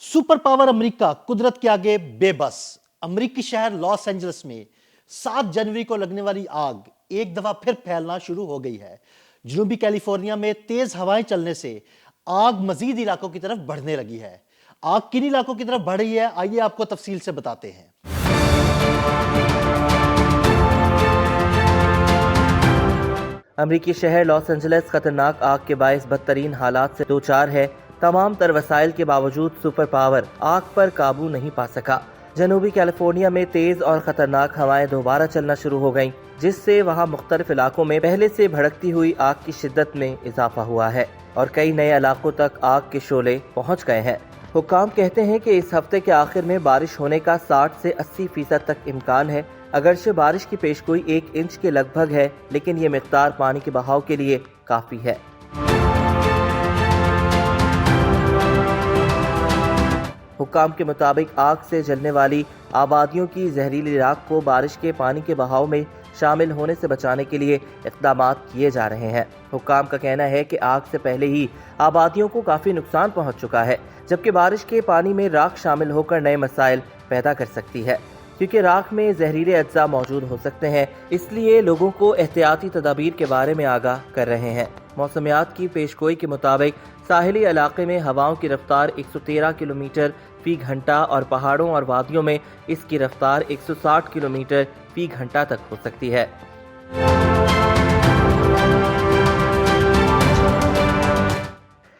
Super power America कुदरत के आगे बेबस। अमेरिकी शहर लॉस एंजल्स में 7 जनवरी को लगने वाली आग एक दफा फिर फैलना शुरू हो गई है। जनूबी कैलिफोर्निया में तेज हवाएं चलने से आग मजीद इलाकों की तरफ बढ़ने लगी है। आग किन इलाकों की तरफ बढ़ रही है, आइए आपको तफसील से बताते हैं। अमरीकी शहर लॉस एंजल्स खतरनाक आग के बायस बदतरीन हालात से दो चार है। तमाम तर वसाइल के बावजूद सुपर पावर आग पर काबू नहीं पा सका। जनूबी कैलिफोर्निया में तेज और खतरनाक हवाएं दोबारा चलना शुरू हो गईं, जिससे वहां मुख्तलिफ इलाकों में पहले से भड़कती हुई आग की शिद्दत में इजाफा हुआ है और कई नए इलाकों तक आग के शोले पहुंच गए हैं। हुक्काम कहते हैं कि इस हफ्ते के आखिर में बारिश होने का 60 से 80% तक इम्कान है। अगरचे बारिश की पेशगोई 1 इंच के लगभग है, लेकिन ये मिकदार पानी के बहाव के लिए काफी है। हुक्काम के मुताबिक आग से जलने वाली आबादियों की जहरीली राख को बारिश के पानी के बहाव में शामिल होने से बचाने के लिए इक़दामात किए जा रहे हैं। हुक्काम का कहना है कि आग से पहले ही आबादियों को काफी नुकसान पहुंच चुका है, जबकि बारिश के पानी में राख शामिल होकर नए मसाइल पैदा कर सकती है, क्योंकि राख में जहरीले अज्जा मौजूद हो सकते हैं। इसलिए लोगों को एहतियाती तदाबीर के बारे में आगाह कर रहे हैं। मौसमियात की पेशगोई के मुताबिक साहिली इलाके में हवाओं की रफ्तार 113 किलोमीटर फी घंटा और पहाड़ों और वादियों में इसकी रफ्तार 160 किलोमीटर फी घंटा तक हो सकती है।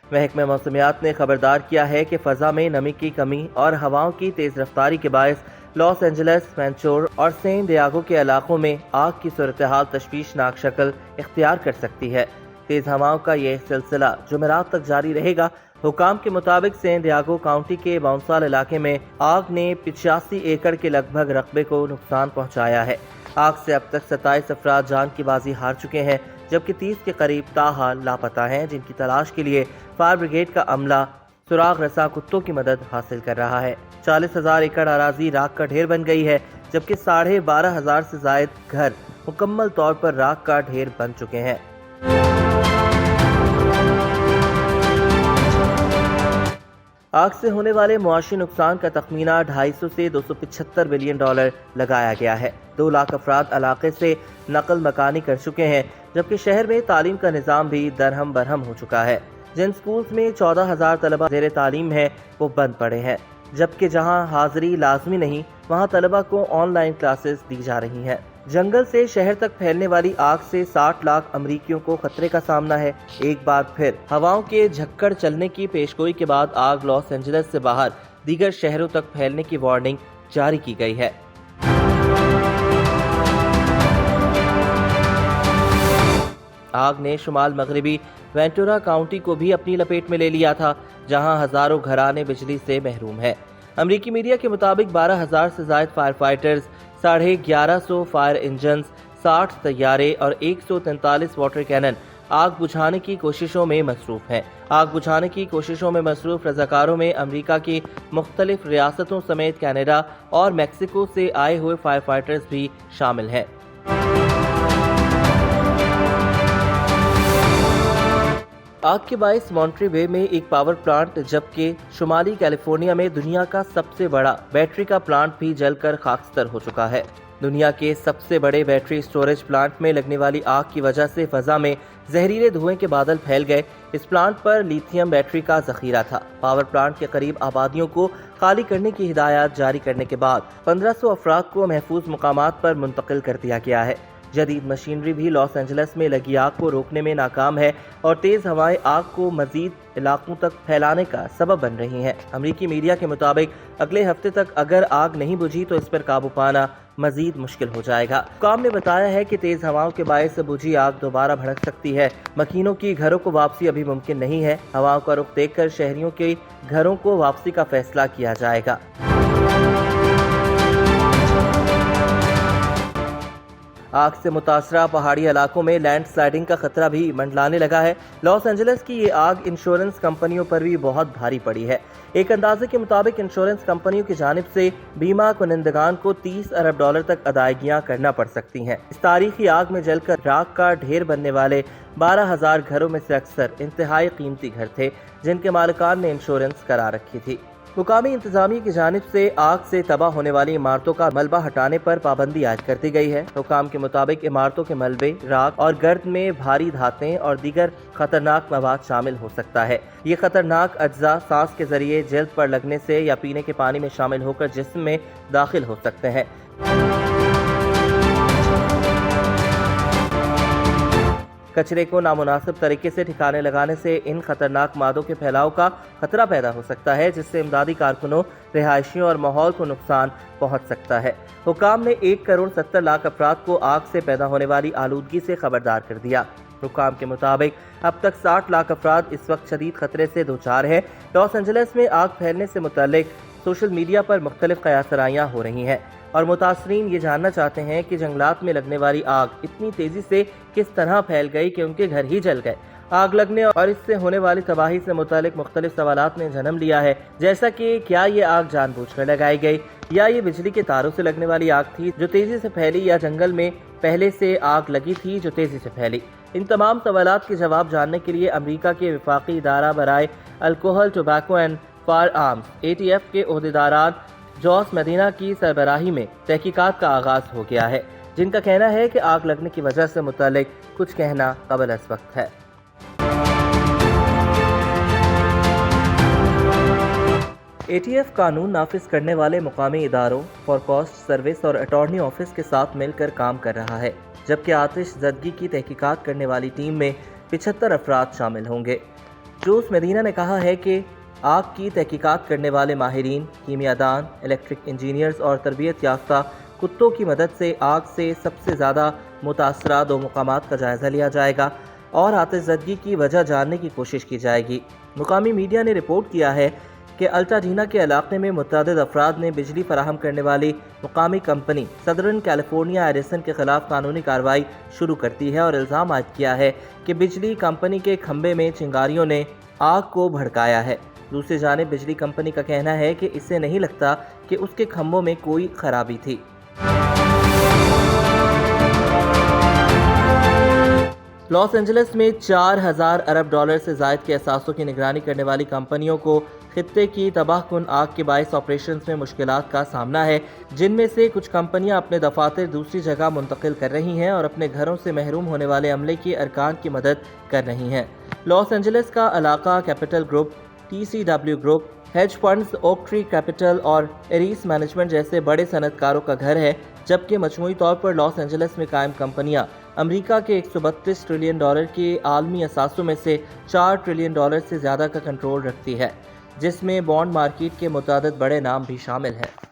महकमा मौसमियात ने खबरदार किया है कि फजा में नमी की कमी और हवाओं की तेज रफ्तारी के बायस लॉस एंजल्स, वेंचुरा और सैन डिएगो के इलाकों में आग की सूरत हाल तशवीशनाक शक्ल इख्तियार कर सकती है। तेज हवाओं का यह सिलसिला जुमेरात तक जारी रहेगा। हुकाम के मुताबिक सैन डिएगो काउंटी के बाउंसाल इलाके में आग ने 85 एकड़ के लगभग रकबे को नुकसान पहुंचाया है। आग से अब तक 27 अफराद जान की बाजी हार चुके हैं, जबकि 30 के करीब ताहाल लापता हैं, जिनकी तलाश के लिए फायर ब्रिगेड का अमला सुराग रसा कुत्तों की मदद हासिल कर रहा है। 40,000 एकड़ अराजी राख का ढेर बन गई है, जबकि 12,500 से जायद घर मुकम्मल तौर पर राख का ढेर बन चुके हैं। आग से होने वाले मुआशी नुकसान का तखमीना 250 से 275 बिलियन डॉलर लगाया गया है। 2 लाख अफराद इलाके से नकल मकानी कर चुके हैं, जबकि शहर में तालीम का निज़ाम भी दरहम बरहम हो चुका है। जिन स्कूल्स में 14,000 तलबा ज़ेर तालीम है वो बंद पड़े हैं, जबकि जहां हाजिरी लाजमी नहीं वहां तलबा को ऑनलाइन क्लासेस दी जा रही हैं। जंगल से शहर तक फैलने वाली आग से 60 लाख अमरीकियों को खतरे का सामना है। एक बार फिर हवाओं के झक्कड़ चलने की पेशगोई के बाद आग लॉस एंजल्स से बाहर दीगर शहरों तक फैलने की वार्निंग जारी की गई है। आग ने शुमाल मगरबी वेंचुरा काउंटी को भी अपनी लपेट में ले लिया था, जहां हजारों घराने बिजली से महरूम हैं। अमरीकी मीडिया के मुताबिक 12,000 से ज्यादा फायर फाइटर्स, 1150 फायर इंजन, 60 तैयारे और 143 वाटर कैनन आग बुझाने की कोशिशों में मसरूफ हैं। आग बुझाने की कोशिशों में मसरूफ रजाकारों में अमरीका की मुख्तलिफ रियासतों समेत कनाडा और मैक्सिको से आए हुए फायर फाइटर्स भी शामिल हैं। आग के बायस मॉन्ट्री बे में एक पावर प्लांट, जबकि शुमाली कैलिफोर्निया में दुनिया का सबसे बड़ा बैटरी का प्लांट भी जलकर खाकस्तर हो चुका है। दुनिया के सबसे बड़े बैटरी स्टोरेज प्लांट में लगने वाली आग की वजह से फजा में जहरीले धुएं के बादल फैल गए। इस प्लांट पर लिथियम बैटरी का जखीरा था। पावर प्लांट के करीब आबादियों को खाली करने की हिदायत जारी करने के बाद 1500 अफराद को महफूज मुकामात पर मुंतकिल कर दिया गया है। जदीद मशीनरी भी लॉस एंजल्स में लगी आग को रोकने में नाकाम है और तेज हवाएं आग को मजीद इलाकों तक फैलाने का सबब बन रही हैं। अमरीकी मीडिया के मुताबिक अगले हफ्ते तक अगर आग नहीं बुझी तो इस पर काबू पाना मजीद मुश्किल हो जाएगा। हुक्काम ने बताया है कि तेज हवाओं के बायस बुझी आग दोबारा भड़क सकती है। मकीनों की घरों को वापसी अभी मुमकिन नहीं है। हवाओं का रुख देखकर शहरियों के घरों को वापसी का फैसला किया जाएगा। आग से मुतासरा पहाड़ी इलाकों में लैंड स्लाइडिंग का खतरा भी मंडलाने लगा है। लॉस एंजल्स की ये आग इंश्योरेंस कंपनियों पर भी बहुत भारी पड़ी है। एक अंदाजे के मुताबिक इंश्योरेंस कंपनियों की जानिब से बीमा कुनंदगान को 30 अरब डॉलर तक अदायगियां करना पड़ सकती हैं। इस तारीखी आग में जलकर राख का ढेर बनने वाले 12,000 घरों में से अक्सर इंतहाई कीमती घर थे, जिनके मालिकान ने इंश्योरेंस करा रखी थी। مقامی انتظامیہ کی جانب سے آگ سے تباہ ہونے والی عمارتوں کا ملبہ ہٹانے پر پابندی عائد کر دی گئی ہے۔ حکام کے مطابق عمارتوں کے ملبے، راکھ اور گرد میں بھاری دھاتیں اور دیگر خطرناک مواد شامل ہو سکتا ہے۔ یہ خطرناک اجزاء سانس کے ذریعے جلد پر لگنے سے یا پینے کے پانی میں شامل ہو کر جسم میں داخل ہو سکتے ہیں۔ کچرے کو نامناسب طریقے سے ٹھکانے لگانے سے ان خطرناک مادوں کے پھیلاؤ کا خطرہ پیدا ہو سکتا ہے، جس سے امدادی کارکنوں، رہائشیوں اور ماحول کو نقصان پہنچ سکتا ہے۔ حکام نے 1,70,00,000 افراد کو آگ سے پیدا ہونے والی آلودگی سے خبردار کر دیا۔ حکام کے مطابق اب تک 60 لاکھ افراد اس وقت شدید خطرے سے دوچار ہیں۔ لاس اینجلس میں آگ پھیلنے سے متعلق سوشل میڈیا پر مختلف قیاسرائیاں ہو رہی ہیں اور متاثرین یہ جاننا چاہتے ہیں کہ جنگلات میں لگنے والی آگ اتنی تیزی سے کس طرح پھیل گئی کہ ان کے گھر ہی جل گئے۔ آگ لگنے اور اس سے ہونے والی تباہی سے متعلق مختلف سوالات نے جنم لیا ہے، جیسا کہ کیا یہ آگ جان بوجھ کر لگائی گئی یا یہ بجلی کے تاروں سے لگنے والی آگ تھی جو تیزی سے پھیلی، یا جنگل میں پہلے سے آگ لگی تھی جو تیزی سے پھیلی۔ ان تمام سوالات کے جواب جاننے کے لیے امریکہ کے وفاقی ادارہ برائے alcohol, tobacco and firearms ATF کے عہدیداران جوس مدینہ کی سربراہی میں تحقیقات کا آغاز ہو گیا ہے، جن کا کہنا ہے کہ آگ لگنے کی وجہ سے متعلق کچھ کہنا قبل از وقت ہے۔ ATF قانون نافذ کرنے والے مقامی اداروں، فورکاسٹ سروس اور اٹارنی آفس کے ساتھ مل کر کام کر رہا ہے، جبکہ آتش زدگی کی تحقیقات کرنے والی ٹیم میں 75 افراد شامل ہوں گے۔ جوس مدینہ نے کہا ہے کہ آگ کی تحقیقات کرنے والے ماہرین، کیمیا دان، الیکٹرک انجینئرز اور تربیت یافتہ کتوں کی مدد سے آگ سے سب سے زیادہ متاثرہ 2 مقامات کا جائزہ لیا جائے گا اور آتش زدگی کی وجہ جاننے کی کوشش کی جائے گی۔ مقامی میڈیا نے رپورٹ کیا ہے کہ الٹاڈینا کے علاقے میں متعدد افراد نے بجلی فراہم کرنے والی مقامی کمپنی سدرن کیلیفورنیا ایڈیسن کے خلاف قانونی کارروائی شروع کر دی ہے اور الزام عائد کیا ہے کہ بجلی کمپنی کے کھمبے میں چنگاریوں نے آگ کو بھڑکایا ہے۔ دوسری جانب بجلی کمپنی کا کہنا ہے کہ اسے نہیں لگتا کہ اس کے کھمبوں میں کوئی خرابی تھی۔ لاس اینجلس میں 4,000 ارب ڈالر سے زائد کے اثاثوں کی نگرانی کرنے والی کمپنیوں کو خطے کی تباہ کن آگ کے باعث آپریشنز میں مشکلات کا سامنا ہے، جن میں سے کچھ کمپنیاں اپنے دفاتر دوسری جگہ منتقل کر رہی ہیں اور اپنے گھروں سے محروم ہونے والے عملے کے ارکان کی مدد کر رہی ہیں۔ لاس اینجلس کا علاقہ کیپٹل گروپ، TCW گروپ، hedge funds, Oak Tree Capital اور ایریس مینجمنٹ جیسے بڑے صنعت کاروں کا گھر ہے، جبکہ مجموعی طور پر لاس اینجلس میں قائم کمپنیاں امریکہ کے 132 ٹریلین ڈالر کے عالمی اثاثوں میں سے 4 ٹریلین ڈالر سے زیادہ کا کنٹرول رکھتی ہے، جس میں بانڈ مارکیٹ کے متعدد بڑے نام بھی شامل ہیں۔